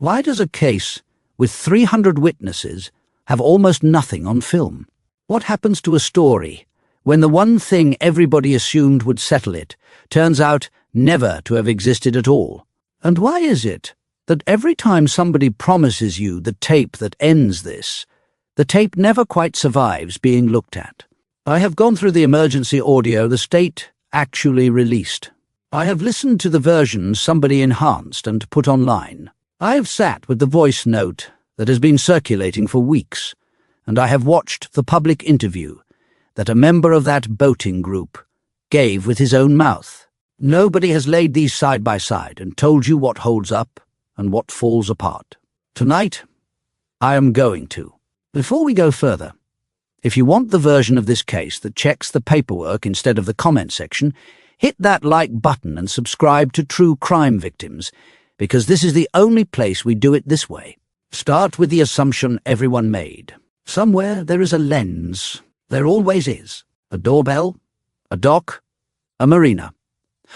Why does a case with 300 witnesses have almost nothing on film? What happens to a story when the one thing everybody assumed would settle it turns out never to have existed at all? And why is it that every time somebody promises you the tape that ends this, the tape never quite survives being looked at? I have gone through the emergency audio the state actually released. I have listened to the versions somebody enhanced and put online. I have sat with the voice note that has been circulating for weeks, and I have watched the public interview that a member of that boating group gave with his own mouth. Nobody has laid these side by side and told you what holds up and what falls apart. Tonight, I am going to. Before we go further, if you want the version of this case that checks the paperwork instead of the comment section, hit that like button and subscribe to True Crime Victims, because this is the only place we do it this way. Start with the assumption everyone made. Somewhere there is a lens. There always is. A doorbell, a dock, a marina,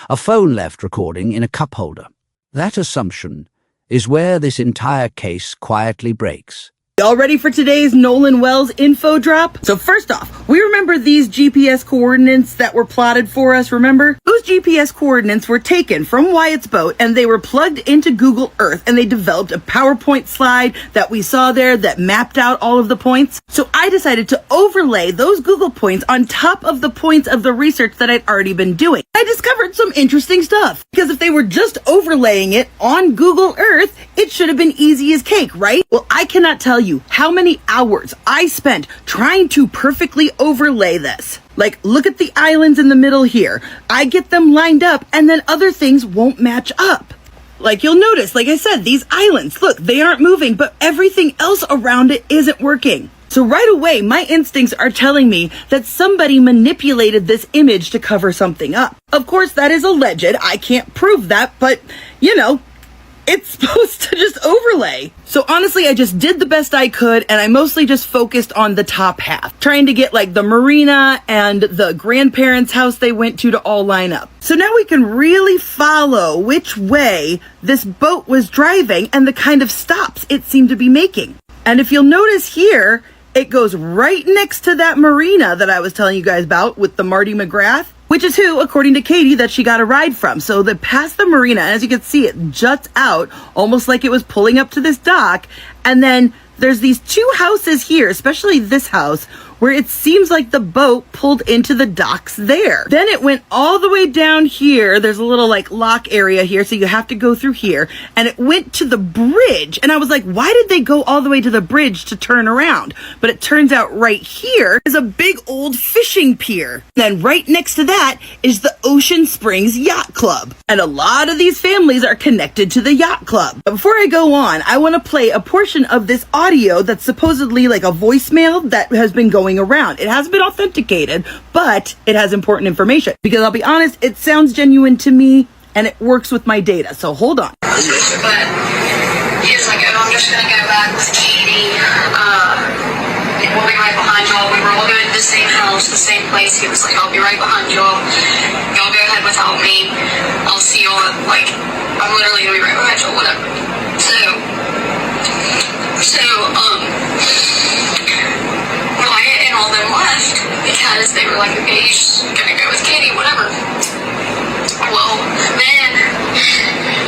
a phone left recording in a cup holder. That assumption is where this entire case quietly breaks. Y'all ready for today's Nolan Wells info drop? So first off, we remember these GPS coordinates that were plotted for us, remember? Those GPS coordinates were taken from Wyatt's boat and they were plugged into Google Earth and they developed a PowerPoint slide that we saw there that mapped out all of the points. So I decided to overlay those Google points on top of the points of the research that I'd already been doing. I discovered some interesting stuff because if they were just overlaying it on Google Earth, it should have been easy as cake, right? Well, I cannot tell you how many hours I spent trying to perfectly overlay this. Like, look at the islands in the middle here. I get them lined up and then other things won't match up. Like you'll notice, like I said, these islands, look, they aren't moving, but everything else around it isn't working. So right away, my instincts are telling me that somebody manipulated this image to cover something up. Of course, that is alleged. I can't prove that, but you know, it's supposed to just overlay. So honestly, I just did the best I could, and I mostly just focused on the top half, trying to get like the marina and the grandparents' house they went to all line up. So now we can really follow which way this boat was driving and the kind of stops it seemed to be making. And if you'll notice here, it goes right next to that marina that I was telling you guys about with the Marty McGrath, which is who, according to Katie, that she got a ride from. So they passed the marina, and as you can see, it juts out almost like it was pulling up to this dock. And then there's these two houses here, especially this house, where it seems like the boat pulled into the docks there. Then it went all the way down here. There's a little like lock area here, so you have to go through here. And it went to the bridge. And I was like, why did they go all the way to the bridge to turn around? But it turns out right here is a big old fishing pier. Then right next to that is the Ocean Springs Yacht Club. And a lot of these families are connected to the yacht club. But before I go on, I want to play a portion of this audio that's supposedly like a voicemail that has been going around. It hasn't been authenticated, but it has important information. Because I'll be honest, it sounds genuine to me and it works with my data. So hold on. But he was like, oh, I'm just going to go back with Katie. We'll be right behind y'all. We were all going to the same house, the same place. He was like, I'll be right behind y'all. Y'all go ahead without me. I'll see y'all. Like, I'm literally going to be right behind y'all, whatever. So, Wyatt and all them left because they were like, okay, you're just gonna go with Katie, whatever. Well, then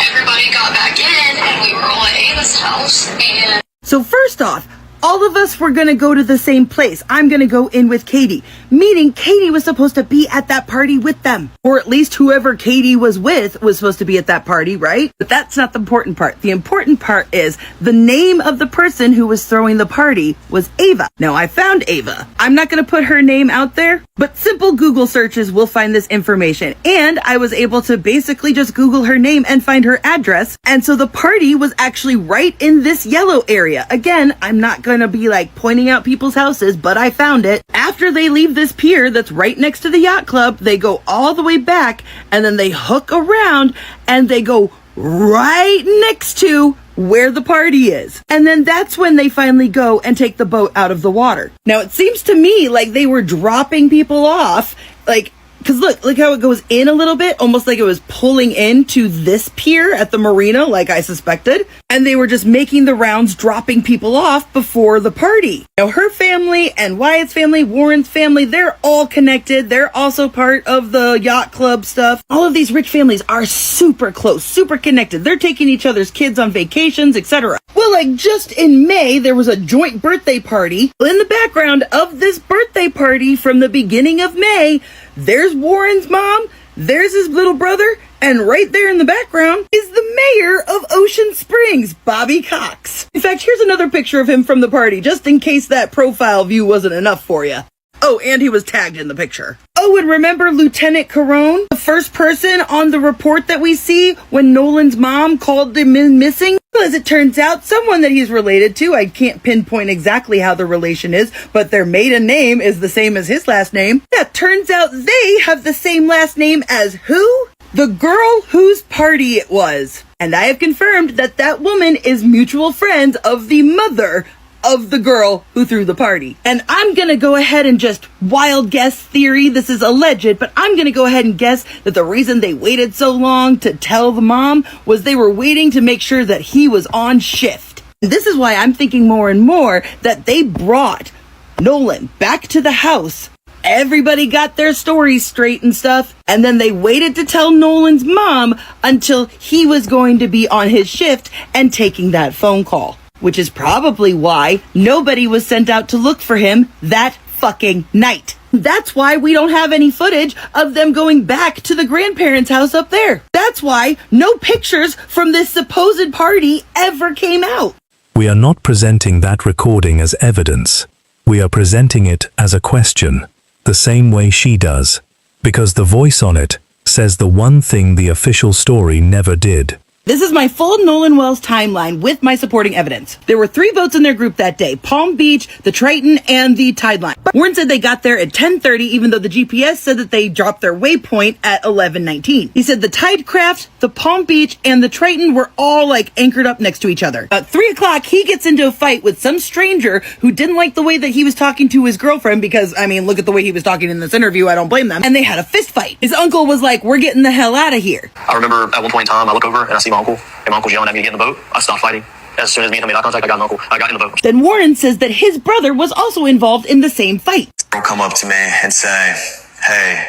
everybody got back in and we were all at Ava's house and... So first off, all of us were going to go to the same place. I'm going to go in with Katie, meaning Katie was supposed to be at that party with them. Or at least whoever Katie was with was supposed to be at that party, right? But that's not the important part. The important part is the name of the person who was throwing the party was Ava. Now, I found Ava. I'm not going to put her name out there, but simple Google searches will find this information. And I was able to basically just Google her name and find her address. And so the party was actually right in this yellow area. Again, I'm not going to be like pointing out people's houses, but I found it. After they leave this pier that's right next to the yacht club, they go all the way back and then they hook around and they go right next to where the party is. And then that's when they finally go and take the boat out of the water. Now, it seems to me like they were dropping people off like Because look how it goes in a little bit, almost like it was pulling into this pier at the marina, like I suspected. And they were just making the rounds, dropping people off before the party. Now, her family and Wyatt's family, Warren's family, they're all connected. They're also part of the yacht club stuff. All of these rich families are super close, super connected. They're taking each other's kids on vacations, etc. Well, like just in May, there was a joint birthday party. In the background of this birthday party from the beginning of May, there's Warren's mom, there's his little brother, and right there in the background is the mayor of Ocean Springs, Bobby Cox. In fact, here's another picture of him from the party, just in case that profile view wasn't enough for you. Oh, and he was tagged in the picture. Oh, and remember Lieutenant Carone, the first person on the report that we see when Nolan's mom called him missing? Well, as it turns out, someone that he's related to, I can't pinpoint exactly how the relation is, but their maiden name is the same as his last name. Yeah, turns out they have the same last name as who? The girl whose party it was. And I have confirmed that that woman is mutual friends of the mother of the girl who threw the party. And I'm gonna go ahead and just wild guess theory, this is alleged, but I'm gonna go ahead and guess that the reason they waited so long to tell the mom was they were waiting to make sure that he was on shift. This is why I'm thinking more and more that they brought Nolan back to the house. Everybody got their stories straight and stuff, and then they waited to tell Nolan's mom until he was going to be on his shift and taking that phone call. Which is probably why nobody was sent out to look for him that fucking night. That's why we don't have any footage of them going back to the grandparents' house up there. That's why no pictures from this supposed party ever came out. We are not presenting that recording as evidence. We are presenting it as a question, the same way she does, because the voice on it says the one thing the official story never did. This is my full Nolan Wells timeline with my supporting evidence. There were 3 boats in their group that day: Palm Beach, the Triton, and the Tideline. Warren said they got there at 10:30, even though the GPS said that they dropped their waypoint at 11:19. He said the Tidecraft, the Palm Beach, and the Triton were all like anchored up next to each other. At 3 o'clock, he gets into a fight with some stranger who didn't like the way that he was talking to his girlfriend because, I mean, look at the way he was talking in this interview. I don't blame them. And they had a fist fight. His uncle was like, "We're getting the hell out of here." I remember at one point in time, I look over and I see my uncle, and my uncle's yelling at me to get in the boat. I stopped fighting. As soon as me and him made eye contact, I got my uncle. I got in the boat. Then Warren says that his brother was also involved in the same fight. They'll come up to me and say, "Hey,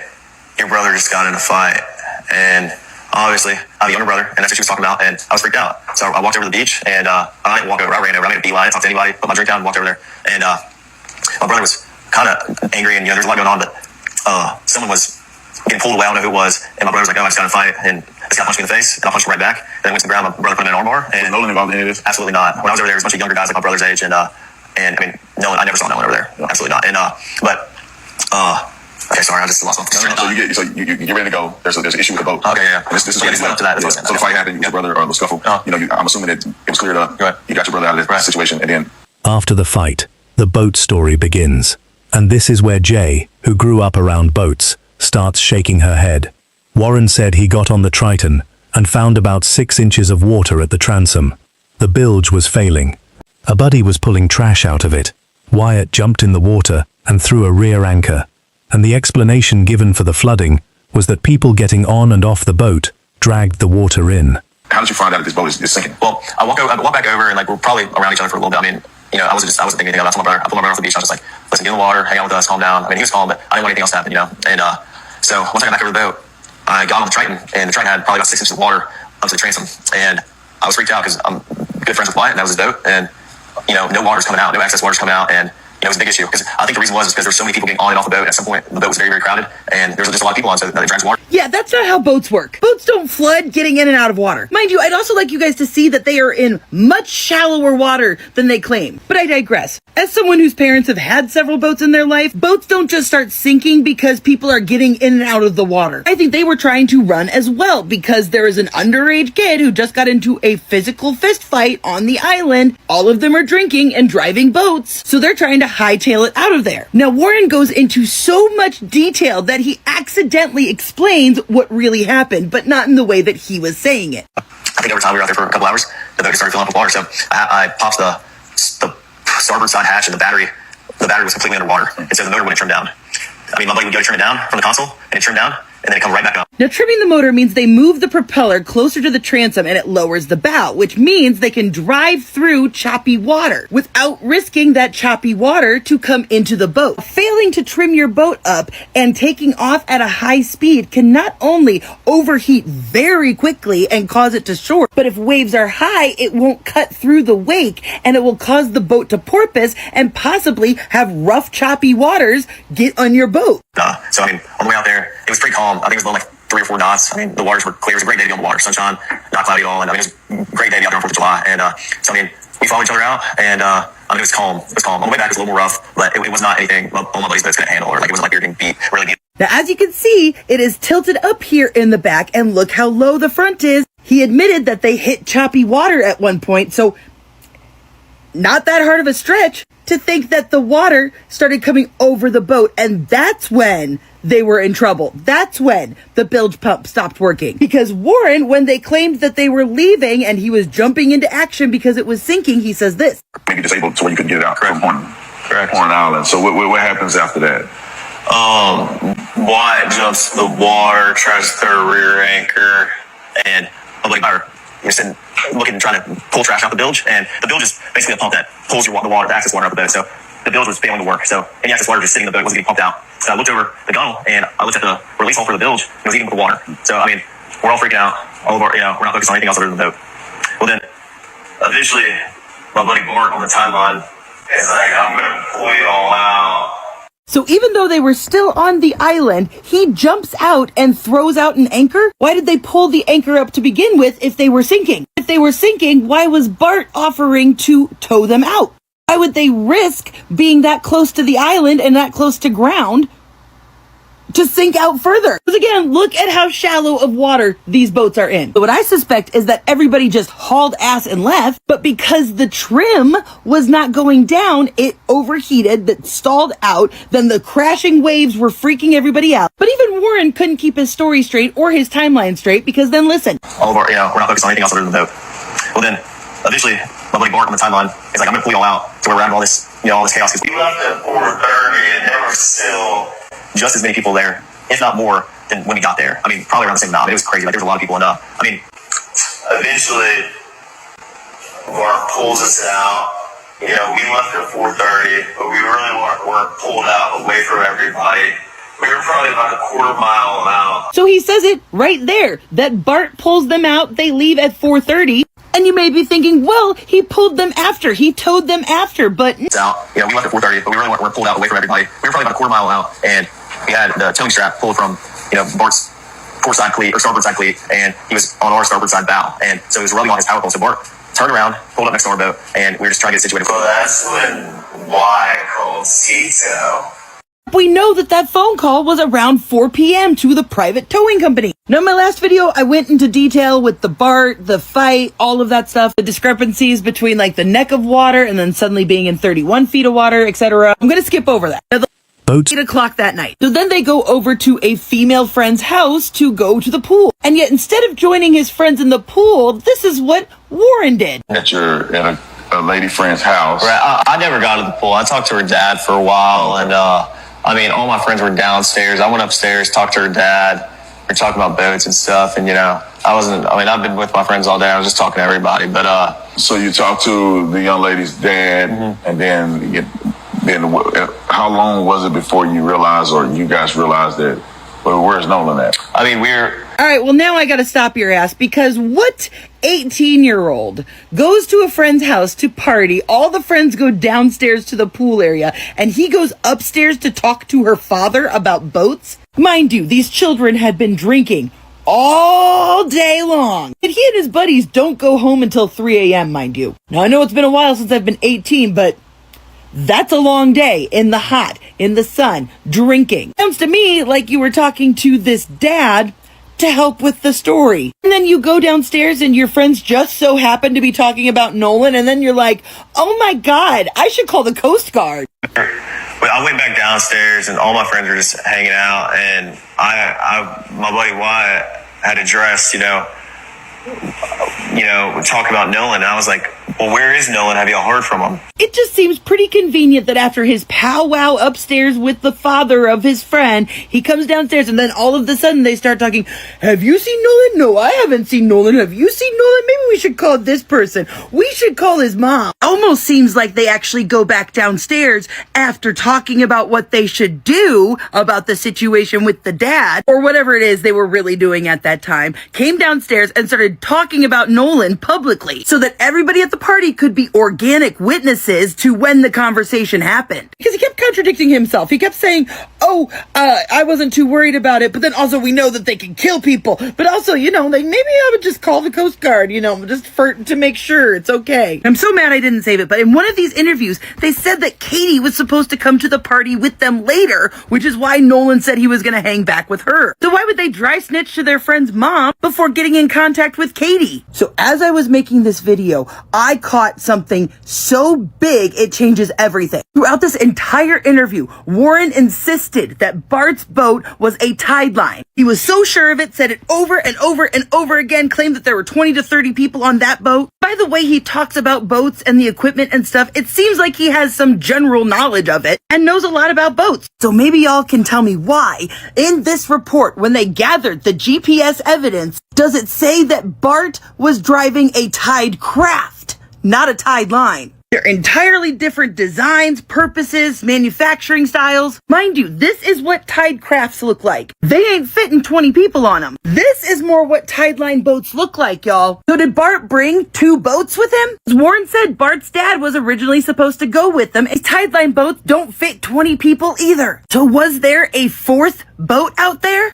your brother just got in a fight." And obviously, I have a younger brother, and that's what she was talking about, and I was freaked out. So I walked over to the beach, and I didn't walk over. I ran over. I made a beeline. I didn't talk to anybody. Put my drink down and walked over there. And my brother was kind of angry, and there's a lot going on, but someone was getting pulled away. I don't know who it was. And my brother was like, "Oh, I just got in a fight." And this guy punched me in the face, and I punched him right back. Then I went to the ground. My brother put him in an armbar. And Nolan involved in any of this? Absolutely not. When I was over there, there was a bunch of younger guys like my brother's age, and I mean, Nolan, I never saw Nolan over there. Absolutely not. And okay, sorry, I just lost my train of thought. So you get ready to go. There's an issue with the boat. Okay, yeah. And this is Yeah, this led up to that. Yeah. So the fight happened. You got your brother or the scuffle. I'm assuming that it was cleared up. Right. You got your brother out of this situation, and then After the fight, the boat story begins. And this is where Jay, who grew up around boats, starts shaking her head. Warren said he got on the Triton and found about 6 inches of water at the transom. The bilge was failing. A buddy was pulling trash out of it. Wyatt jumped in the water and threw a rear anchor. And the explanation given for the flooding was that people getting on and off the boat dragged the water in. how did you find out that this boat is sinking? Well, I walk back over, and like we're probably around each other for a little bit. I mean, you know, I wasn't thinking anything about it. I told my brother off the beach. I was just like, listen, get in the water, hang out with us, calm down. I mean, he was calm, but I didn't want anything else to happen, you know. And so once I got back over the boat, I got on the Triton, and the Triton had probably about 6 inches of water up to the transom. And I was freaked out because I'm good friends with Wyatt, and that was his boat. And, you know, no water's coming out, no access water's coming out. And, you know, it was a big issue because I think the reason was because there were so many people getting on and off the boat. At some point, the boat was very, very crowded, and there was just a lot of people on, so it drags water. Yeah, that's not how boats work. Boats don't flood getting in and out of water. Mind you, I'd also like you guys to see that they are in much shallower water than they claim. But I digress. As someone whose parents have had several boats in their life, boats don't just start sinking because people are getting in and out of the water. I think they were trying to run as well because there is an underage kid who just got into a physical fist fight on the island. All of them are drinking and driving boats, so they're trying to hightail it out of there. Now, Warren goes into so much detail that he accidentally explains what really happened, but not in the way that he was saying it. I think over time we were out there for a couple hours. The boat just started filling up with water, so I popped the starboard side hatch, and the battery was completely underwater, and so the motor wouldn't turn down. I mean, my buddy would go to trim it down from the console, and it trimmed down, and then it come right back up. Now, trimming the motor means they move the propeller closer to the transom and it lowers the bow, which means they can drive through choppy water without risking that choppy water to come into the boat. Failing to trim your boat up and taking off at a high speed can not only overheat very quickly and cause it to short, but if waves are high, it won't cut through the wake and it will cause the boat to porpoise and possibly have rough, choppy waters get on your boat. So, I mean, on the way out there, it was pretty calm. I think it was blowing like 3 or 4 knots. I mean, the waters were clear. It was a great day to be on the water. Sunshine, not cloudy at all. And I mean, it was a great day to be out there on 4th of July. And so, I mean, we followed each other out, and I mean, it was calm. It was calm. On the way back, it was a little more rough, but it was not anything all my buddies' boats couldn't handle, or like it wasn't like we were getting beat, really beat. Now, as you can see, it is tilted up here in the back, and look how low the front is. He admitted that they hit choppy water at one point, so not that hard of a stretch to think that the water started coming over the boat, and that's when they were in trouble. That's when the bilge pump stopped working. Because Warren, when they claimed that they were leaving and he was jumping into action because it was sinking, he says this. Maybe disabled so you could get it out from Correct. Horn Island. So what happens after that? Wyatt jumps the water, tries to throw a rear anchor, and my buddy Byron, you're sitting looking, trying to pull trash out the bilge, and the bilge is basically a pump that pulls the water, the access water out the boat. So the bilge was failing to work. So any access water just sitting in the boat wasn't getting pumped out. So I looked over the gunnel and I looked at the release hole for the bilge, and it was eating with the water. So I mean, we're all freaking out. All of our, we're not focused on anything else other than the boat. Well then, eventually, my buddy Bart on the timeline is like, I'm gonna pull you all out. So even though they were still on the island, he jumps out and throws out an anchor? Why did they pull the anchor up to begin with if they were sinking? If they were sinking, why was Bart offering to tow them out? Why would they risk being that close to the island and that close to ground to sink out further? Because again, look at how shallow of water these boats are in. But what I suspect is that everybody just hauled ass and left, but because the trim was not going down, it overheated, that stalled out, then the crashing waves were freaking everybody out. But even Warren couldn't keep his story straight or his timeline straight, because then listen. All of our, we're not focused on anything else other than the boat. Well then, eventually, my buddy Bart on the timeline is like, I'm gonna pull you all out. So we're around all this, all this chaos. We left at 4:30 and there were still just as many people there, if not more, than when we got there. I mean, probably around the same amount. I mean, it was crazy. Like, there was a lot of people, and I mean, eventually Bart pulls us out. We left at 4:30, but we really weren't pulled out away from everybody. We were probably about a quarter mile out. So he says it right there, that Bart pulls them out, they leave at 4:30. And you may be thinking, well, he pulled them after, he towed them after, but... It's out. We left at 4:30, but we really weren't pulled out away from everybody. We were probably about a quarter mile out, and we had the towing strap pulled from, Bart's port side cleat, or starboard side cleat, and he was on our starboard side bow. And so he was rubbing on his power pole. So Bart turned around, pulled up next to our boat, and we were just trying to get situated. So that's when Wyatt called Cito. We know that phone call was around 4 p.m. to the private towing company. Now, in my last video, I went into detail with the Bart, the fight, all of that stuff, the discrepancies between like the neck of water and then suddenly being in 31 feet of water, etc. I'm going to skip over that. Now, Boats. 8 o'clock that night. So then they go over to a female friend's house to go to the pool. And yet, instead of joining his friends in the pool, this is what Warren did. At a lady friend's house. Right, I never got to the pool. I talked to her dad for a while, and all my friends were downstairs. I went upstairs, talked to her dad. We were talking about boats and stuff, and I've been with my friends all day. I was just talking to everybody, but So you talked to the young lady's dad, and then how long was it before you realized, or you guys realized that, well, where's Nolan at? All right, well, now I gotta stop your ass, because what 18-year-old goes to a friend's house to party, all the friends go downstairs to the pool area, and he goes upstairs to talk to her father about boats? Mind you, these children had been drinking all day long. And he and his buddies don't go home until 3 a.m., mind you. Now, I know it's been a while since I've been 18, but that's a long day in the hot, in the sun, drinking. Sounds to me like you were talking to this dad to help with the story. And then you go downstairs and your friends just so happen to be talking about Nolan, and then you're like, oh my God, I should call the Coast Guard. I went back downstairs, and all my friends were just hanging out, and my buddy Wyatt had addressed, talking about Nolan, and I was like, Well, where is Nolan? Have y'all heard from him? It just seems pretty convenient that after his powwow upstairs with the father of his friend, he comes downstairs and then all of a sudden they start talking, have you seen Nolan? No, I haven't seen Nolan. Have you seen Nolan? Maybe we should call this person. We should call his mom. Almost seems like they actually go back downstairs after talking about what they should do about the situation with the dad, or whatever it is they were really doing at that time, came downstairs and started talking about Nolan publicly so that everybody at the party could be organic witnesses to when the conversation happened. Because he kept contradicting himself. He kept saying, I wasn't too worried about it, but then also we know that they can kill people. But also, maybe I would just call the Coast Guard, just to make sure it's okay. I'm so mad I didn't save it, but in one of these interviews, they said that Katie was supposed to come to the party with them later, which is why Nolan said he was going to hang back with her. So why would they dry snitch to their friend's mom before getting in contact with Katie? So as I was making this video, I caught something so big it changes everything. Throughout this entire interview, Warren insisted that Bart's boat was a tide line. He was so sure of it, said it over and over and over again, claimed that there were 20 to 30 people on that boat. By the way he talks about boats and the equipment and stuff, it seems like he has some general knowledge of it and knows a lot about boats. So maybe y'all can tell me why, in this report, when they gathered the GPS evidence, does it say that Bart was driving a tide craft, not a tide line? They're entirely different designs, purposes, manufacturing styles. Mind you, this is what tide crafts look like. They ain't fitting 20 people on them. This is more what tide line boats look like, y'all. So did Bart bring 2 boats with him? As Warren said, Bart's dad was originally supposed to go with them. And tide line boats don't fit 20 people either. So was there a 4th boat out there?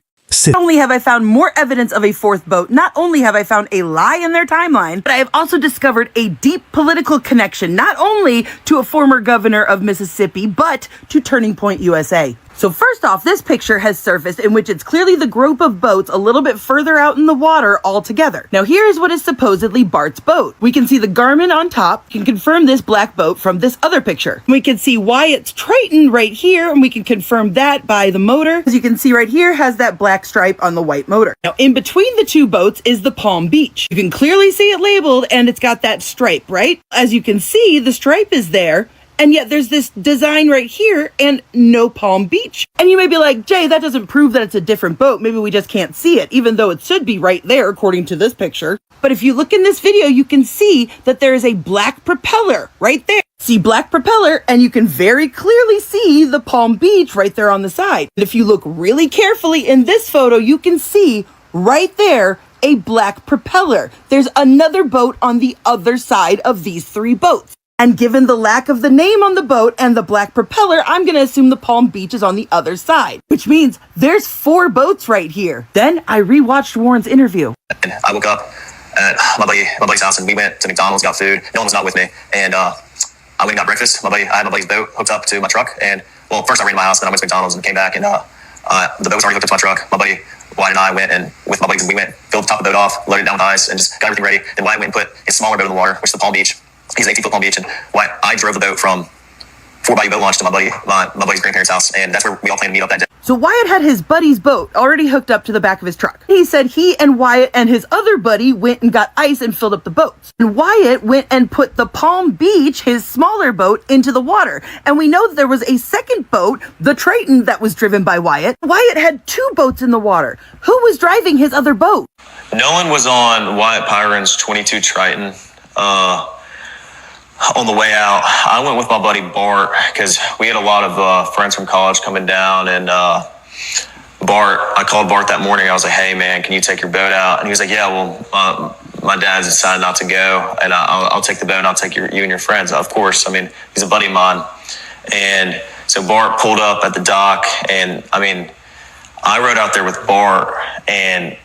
Not only have I found more evidence of a 4th boat, not only have I found a lie in their timeline, but I have also discovered a deep political connection, not only to a former governor of Mississippi, but to Turning Point USA. So first off, this picture has surfaced in which it's clearly the group of boats a little bit further out in the water all together. Now here's what is supposedly Bart's boat. We can see the Garmin on top. We can confirm this black boat from this other picture. We can see Wyatt's Triton right here, and we can confirm that by the motor. As you can see right here, has that black stripe on the white motor. Now in between the 2 boats is the Palm Beach. You can clearly see it labeled and it's got that stripe, right? As you can see, the stripe is there. And yet there's this design right here and no Palm Beach. And you may be like, Jay, that doesn't prove that it's a different boat. Maybe we just can't see it, even though it should be right there according to this picture. But if you look in this video, you can see that there is a black propeller right there. See black propeller, and you can very clearly see the Palm Beach right there on the side. And if you look really carefully in this photo, you can see right there a black propeller. There's another boat on the other side of these 3 boats. And given the lack of the name on the boat and the black propeller, I'm going to assume the Palm Beach is on the other side, which means there's 4 boats right here. Then I rewatched Warren's interview. And I woke up at my buddy's house, and we went to McDonald's, got food. No one was not with me. And I went and got breakfast. I had my buddy's boat hooked up to my truck. And, well, first I ran to my house, then I went to McDonald's and came back. And the boat was already hooked up to my truck. My buddy, Wyatt, and I went, and with my buddies, and we went, filled the top of the boat off, loaded it down with ice, and just got everything ready. Then Wyatt went and put his smaller boat in the water, which is the Palm Beach. He's an 18-foot Palm Beach, and I drove the boat from 4 Bayou Boat Launch to my buddy's grandparents' house, and that's where we all planned to meet up that day. So Wyatt had his buddy's boat already hooked up to the back of his truck. He said he and Wyatt and his other buddy went and got ice and filled up the boats. And Wyatt went and put the Palm Beach, his smaller boat, into the water. And we know that there was a second boat, the Triton, that was driven by Wyatt. Wyatt had 2 boats in the water. Who was driving his other boat? Nolan was on Wyatt Pyron's 22 Triton. On the way out, I went with my buddy Bart because we had a lot of friends from college coming down, and I called Bart that morning. I was like, hey man, can you take your boat out? And he was like, yeah, well, my dad's decided not to go, and I'll take the boat and I'll take you and your friends. Of course, I mean, he's a buddy of mine. And so Bart pulled up at the dock, and I mean, I rode out there with Bart and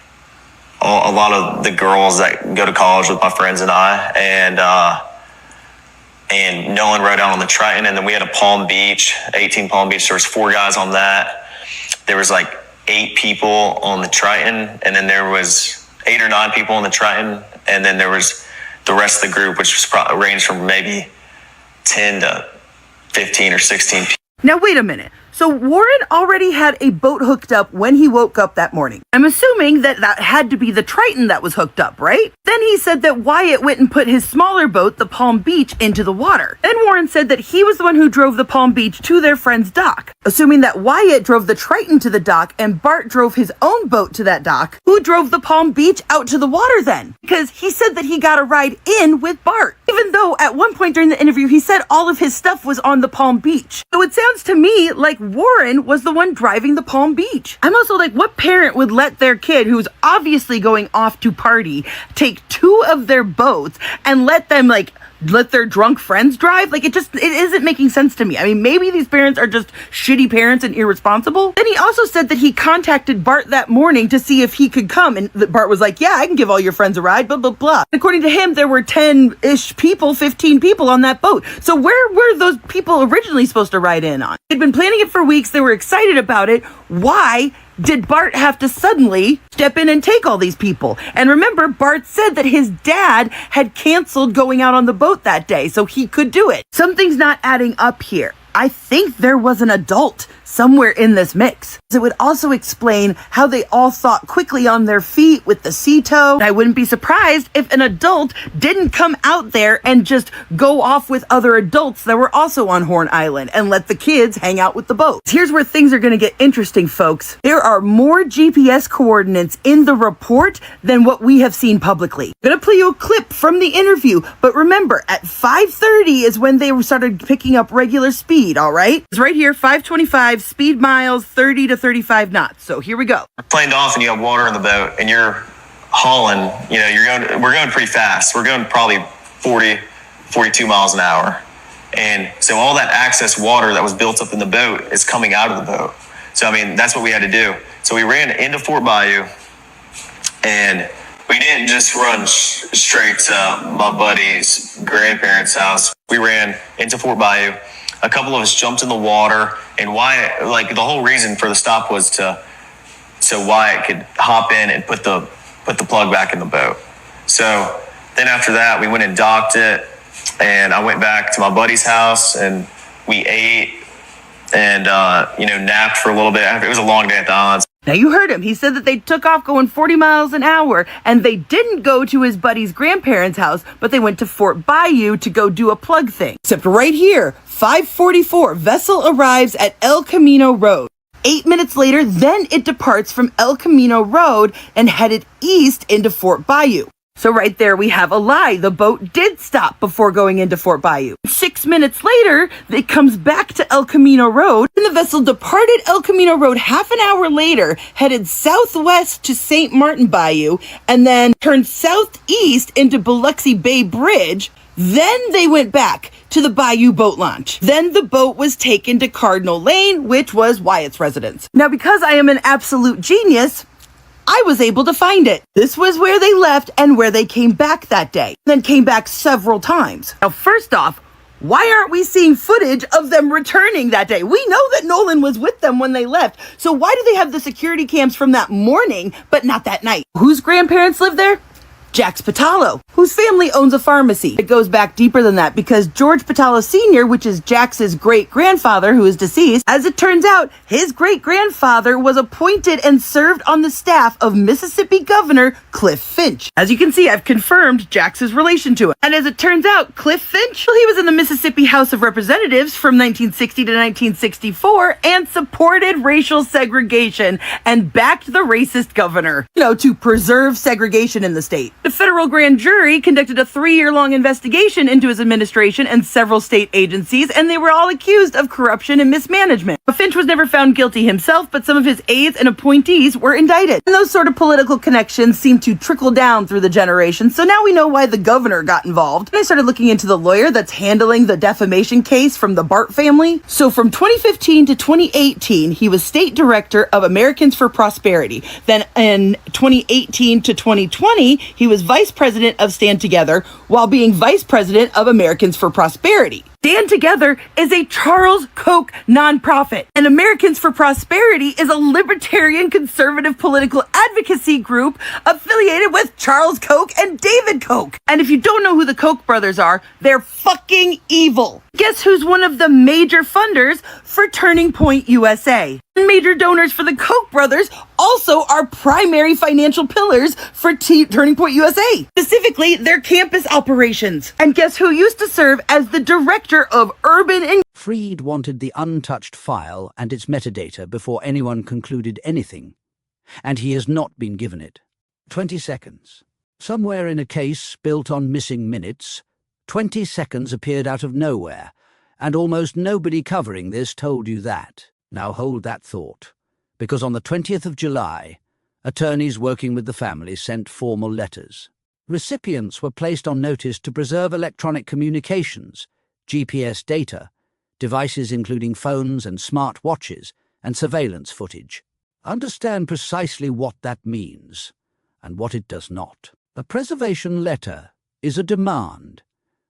a lot of the girls that go to college with my friends and I, and Nolan rode out on the Triton, and then we had a Palm Beach, 18 Palm Beach. There was 4 guys on that. There was like 8 people on the Triton, and then there was 8 or 9 people on the Triton, and then there was the rest of the group, which was ranged from maybe 10 to 15 or 16 people. Now wait a minute. So Warren already had a boat hooked up when he woke up that morning. I'm assuming that that had to be the Triton that was hooked up, right? Then he said that Wyatt went and put his smaller boat, the Palm Beach, into the water. Then Warren said that he was the one who drove the Palm Beach to their friend's dock. Assuming that Wyatt drove the Triton to the dock and Bart drove his own boat to that dock, who drove the Palm Beach out to the water then? Because he said that he got a ride in with Bart, even though at one point during the interview he said all of his stuff was on the Palm Beach. So it sounds to me like Warren was the one driving the Palm Beach. I'm also like, what parent would let their kid, who's obviously going off to party, take two of their boats and let their drunk friends drive? Like, it isn't making sense to me. I mean, maybe these parents are just shitty parents and irresponsible. Then he also said that he contacted Bart that morning to see if he could come, and Bart was like, yeah, I can give all your friends a ride, blah, blah, blah. According to him, there were 10-ish people, 15 people on that boat. So where were those people originally supposed to ride in on? They'd been planning it for weeks. They were excited about it. Why did Bart have to suddenly step in and take all these people? And remember, Bart said that his dad had canceled going out on the boat that day, so he could do it. Something's not adding up here. I think there was an adult somewhere in this mix. It would also explain how they all thought quickly on their feet with the sea tow. I wouldn't be surprised if an adult didn't come out there and just go off with other adults that were also on Horn Island and let the kids hang out with the boat. Here's where things are going to get interesting, folks. There are more GPS coordinates in the report than what we have seen publicly. I'm going to play you a clip from the interview, but remember, at 5:30 is when they started picking up regular speed, all right? It's right here, 525, speed miles, 30 to 35 knots. So here we go. Planed off and you have water in the boat and you're hauling, we're going pretty fast. We're going probably 40, 42 miles an hour. And so all that excess water that was built up in the boat is coming out of the boat. So, I mean, that's what we had to do. So we ran into Fort Bayou and we didn't just run straight to my buddy's grandparents' house. We ran into Fort Bayou. A couple of us jumped in the water, and Wyatt, the whole reason for the stop was so Wyatt could hop in and put the plug back in the boat. So then after that, we went and docked it, and I went back to my buddy's house, and we ate and napped for a little bit. It was a long day at the islands. Now you heard him. He said that they took off going 40 miles an hour and they didn't go to his buddy's grandparents' house, but they went to Fort Bayou to go do a plug thing. Except right here, 5:44, vessel arrives at El Camino Road. 8 minutes later, then it departs from El Camino Road and headed east into Fort Bayou. So right there we have a lie. The boat did stop before going into Fort Bayou. 6 minutes later, it comes back to El Camino Road, and the vessel departed El Camino Road half an hour later, headed southwest to St. Martin Bayou, and then turned southeast into Biloxi Bay Bridge. Then they went back to the Bayou boat launch. Then the boat was taken to Cardinal Lane, which was Wyatt's residence. Now, because I am an absolute genius, I was able to find it. This was where they left and where they came back that day, then came back several times. Now, first off, why aren't we seeing footage of them returning that day? We know that Nolan was with them when they left, so why do they have the security cams from that morning, but not that night? Whose grandparents live there? Jax Patalo, whose family owns a pharmacy. It goes back deeper than that because George Patalo Sr., which is Jax's great-grandfather who is deceased, as it turns out, his great-grandfather was appointed and served on the staff of Mississippi Governor Cliff Finch. As you can see, I've confirmed Jax's relation to him. And as it turns out, Cliff Finch, well, he was in the Mississippi House of Representatives from 1960 to 1964 and supported racial segregation and backed the racist governor, to preserve segregation in the state. The federal grand jury conducted a 3-year-long investigation into his administration and several state agencies, and they were all accused of corruption and mismanagement. Finch was never found guilty himself, but some of his aides and appointees were indicted. And those sort of political connections seem to trickle down through the generations, so now we know why the governor got involved. And I started looking into the lawyer that's handling the defamation case from the Bart family. So from 2015 to 2018, he was state director of Americans for Prosperity. Then in 2018 to 2020, he was vice president of Stand Together while being vice president of Americans for Prosperity. Stand Together is a Charles Koch nonprofit, and Americans for Prosperity is a libertarian conservative political advocacy group affiliated with Charles Koch and David Koch. And if you don't know who the Koch brothers are, they're fucking evil. Guess who's one of the major funders for Turning Point USA? Major donors for the Koch brothers also are primary financial pillars for Turning Point USA, specifically their campus operations. And guess who used to serve as the director of urban and Freed wanted the untouched file and its metadata before anyone concluded anything, and he has not been given it. 20 seconds. Somewhere in a case built on missing minutes, 20 seconds appeared out of nowhere, and almost nobody covering this told you that. Now hold that thought, because on the 20th of July, attorneys working with the family sent formal letters. Recipients were placed on notice to preserve electronic communications, GPS data, devices including phones and smart watches, and surveillance footage. Understand precisely what that means, and what it does not. A preservation letter is a demand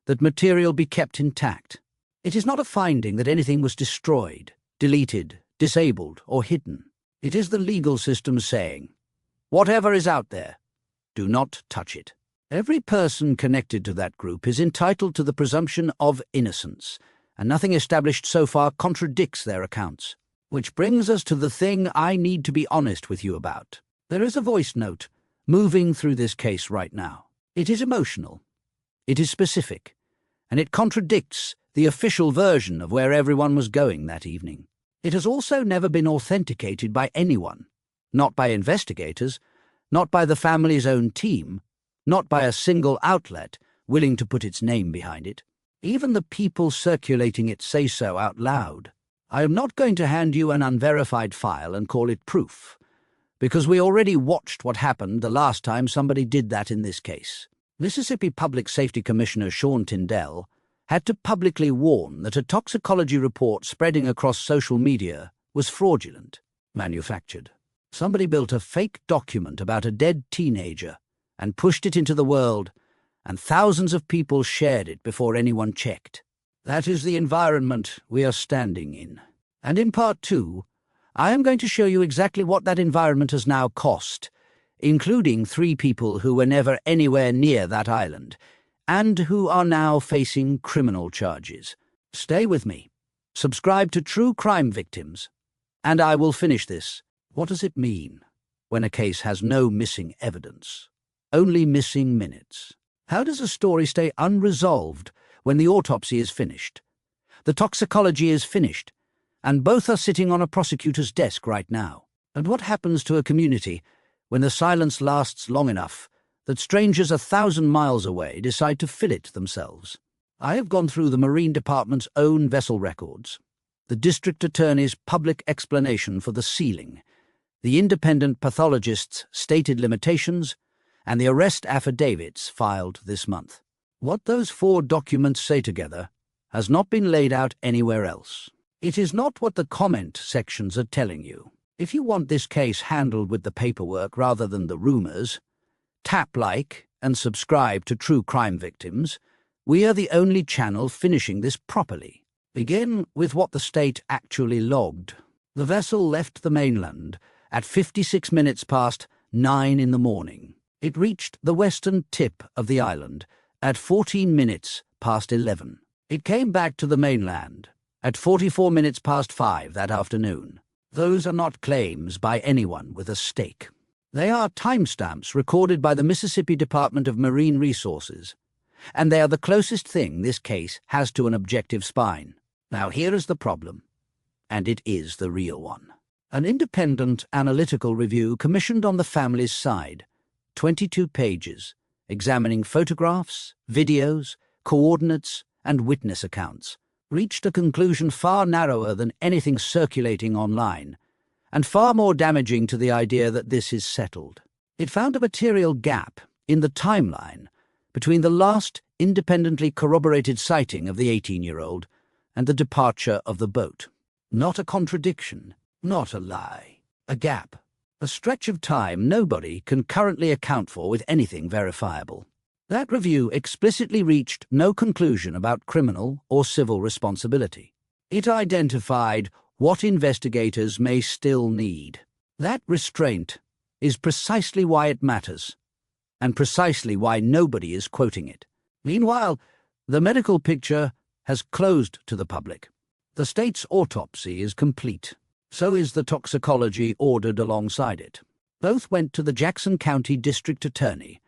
that material be kept intact. It is not a finding that anything was destroyed, deleted, disabled, or hidden. It is the legal system saying, whatever is out there, do not touch it. Every person connected to that group is entitled to the presumption of innocence, and nothing established so far contradicts their accounts. Which brings us to the thing I need to be honest with you about. There is a voice note moving through this case right now. It is emotional, it is specific, and it contradicts the official version of where everyone was going that evening. It has also never been authenticated by anyone, not by investigators, not by the family's own team, not by a single outlet willing to put its name behind it. Even the people circulating it say so out loud. I am not going to hand you an unverified file and call it proof, because we already watched what happened the last time somebody did that in this case. Mississippi Public Safety Commissioner Sean Tyndall had to publicly warn that a toxicology report spreading across social media was fraudulent, manufactured. Somebody built a fake document about a dead teenager and pushed it into the world, and thousands of people shared it before anyone checked. That is the environment we are standing in. And in part 2, I am going to show you exactly what that environment has now cost, including 3 people who were never anywhere near that island, and who are now facing criminal charges. Stay with me. Subscribe to True Crime Victims, and I will finish this. What does it mean when a case has no missing evidence, only missing minutes? How does a story stay unresolved when the autopsy is finished, the toxicology is finished, and both are sitting on a prosecutor's desk right now? And what happens to a community when the silence lasts long enough that strangers 1,000 miles away decide to fill it themselves? I have gone through the Marine Department's own vessel records, the district attorney's public explanation for the sealing, the independent pathologist's stated limitations, and the arrest affidavits filed this month. What those 4 documents say together has not been laid out anywhere else. It is not what the comment sections are telling you. If you want this case handled with the paperwork rather than the rumors, tap like and subscribe to True Crime Victims. We are the only channel finishing this properly. Begin with what the state actually logged. The vessel left the mainland at 56 minutes past 9 in the morning. It reached the western tip of the island at 14 minutes past 11. It came back to the mainland at 44 minutes past 5 that afternoon. Those are not claims by anyone with a stake. They are timestamps recorded by the Mississippi Department of Marine Resources, and they are the closest thing this case has to an objective spine. Now here is the problem, and it is the real one. An independent analytical review commissioned on the family's side, 22 pages, examining photographs, videos, coordinates, and witness accounts, reached a conclusion far narrower than anything circulating online, and far more damaging to the idea that this is settled. It found a material gap in the timeline between the last independently corroborated sighting of the 18-year-old and the departure of the boat. Not a contradiction, not a lie. A gap. A stretch of time nobody can currently account for with anything verifiable. That review explicitly reached no conclusion about criminal or civil responsibility. It identified what investigators may still need. That restraint is precisely why it matters, and precisely why nobody is quoting it. Meanwhile, the medical picture has closed to the public. The state's autopsy is complete. So is the toxicology ordered alongside it. Both went to the Jackson County District Attorney,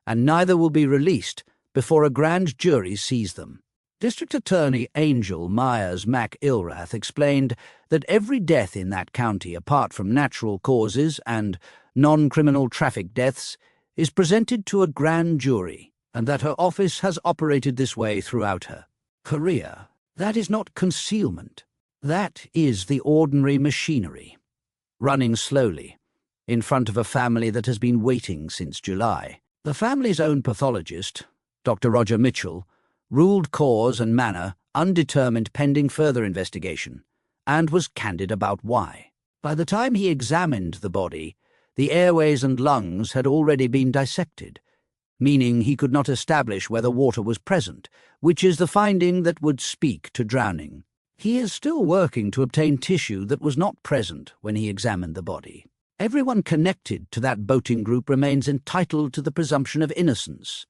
and neither will be released before a grand jury sees them. District Attorney Angel Myers McIlrath explained that every death in that county, apart from natural causes and non-criminal traffic deaths, is presented to a grand jury, and that her office has operated this way throughout her career. That is not concealment. That is the ordinary machinery, running slowly, in front of a family that has been waiting since July. The family's own pathologist, Dr. Roger Mitchell, ruled cause and manner undetermined pending further investigation, and was candid about why. By the time he examined the body, the airways and lungs had already been dissected, meaning he could not establish whether water was present, which is the finding that would speak to drowning. He is still working to obtain tissue that was not present when he examined the body. Everyone connected to that boating group remains entitled to the presumption of innocence,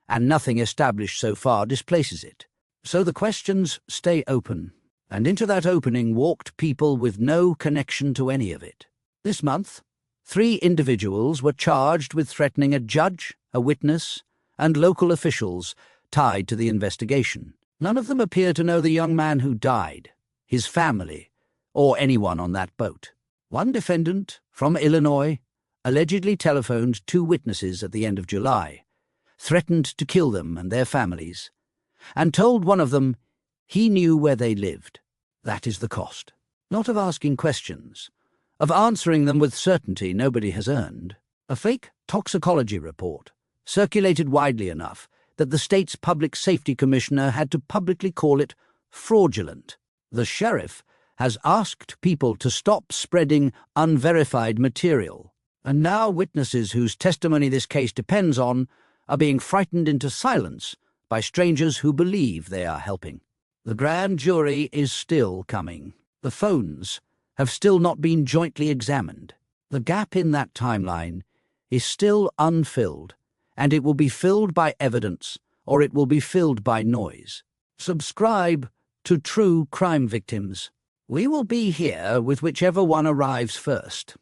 and nothing established so far displaces it. So the questions stay open, and into that opening walked people with no connection to any of it. This month, 3 individuals were charged with threatening a judge, a witness, and local officials tied to the investigation. None of them appear to know the young man who died, his family, or anyone on that boat. One defendant, from Illinois, allegedly telephoned 2 witnesses at the end of July, threatened to kill them and their families, and told one of them he knew where they lived. That is the cost. Not of asking questions, of answering them with certainty nobody has earned. A fake toxicology report, circulated widely enough that the state's public safety commissioner had to publicly call it fraudulent. The sheriff has asked people to stop spreading unverified material, and now witnesses whose testimony this case depends on are being frightened into silence by strangers who believe they are helping. The grand jury is still coming. The phones have still not been jointly examined. The gap in that timeline is still unfilled, and it will be filled by evidence, or it will be filled by noise. Subscribe to True Crime Victims. We will be here with whichever one arrives first.